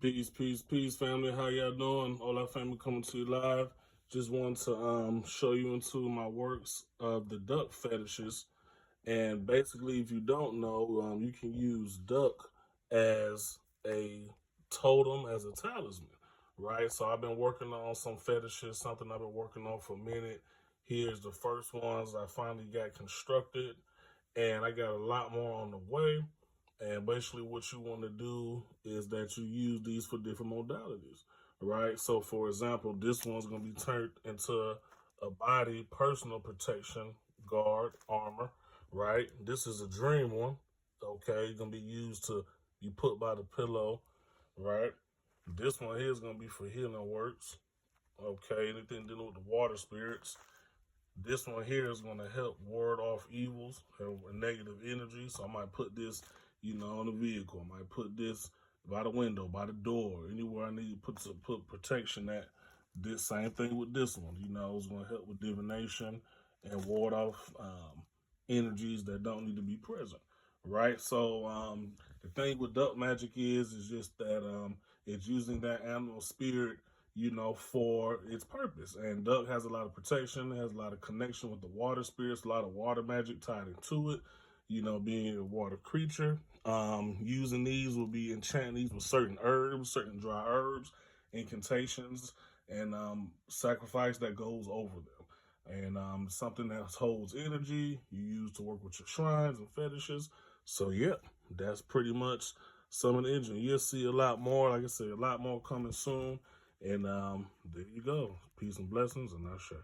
Peace, peace, peace, family. How y'all doing? All our family coming to you live. Just want to show you into my works of the duck fetishes. And basically, if you don't know, you can use duck as a totem, as a talisman, right? So I've been working on some fetishes, something I've been working on for a minute. Here's the first ones I finally got constructed, and I got a lot more on the way. And basically what you want to do is that you use these for different modalities, right? So for example, this one's going to be turned into a body personal protection guard armor, right? This is a dream one, okay? It's going to be used to be put by the pillow, right? This one here is going to be for healing works, okay? Anything dealing with the water spirits. This one here is going to help ward off evils and negative energy. So I might put this, on the vehicle. I might put this by the window, by the door, anywhere I need to put protection at. This same thing with this one. It's going to help with divination and ward off energies that don't need to be present, right? So the thing with duck magic is just that it's using that animal spirit for its purpose. And duck has a lot of protection, has a lot of connection with the water spirits, a lot of water magic tied into it, being a water creature. Using these will be enchanting these with certain herbs, certain dry herbs, incantations, and sacrifice that goes over them. And something that holds energy, you use to work with your shrines and fetishes. So yeah, that's pretty much some of the engine. You'll see a lot more, like I said, a lot more coming soon. And there you go. Peace and blessings, and ASHE.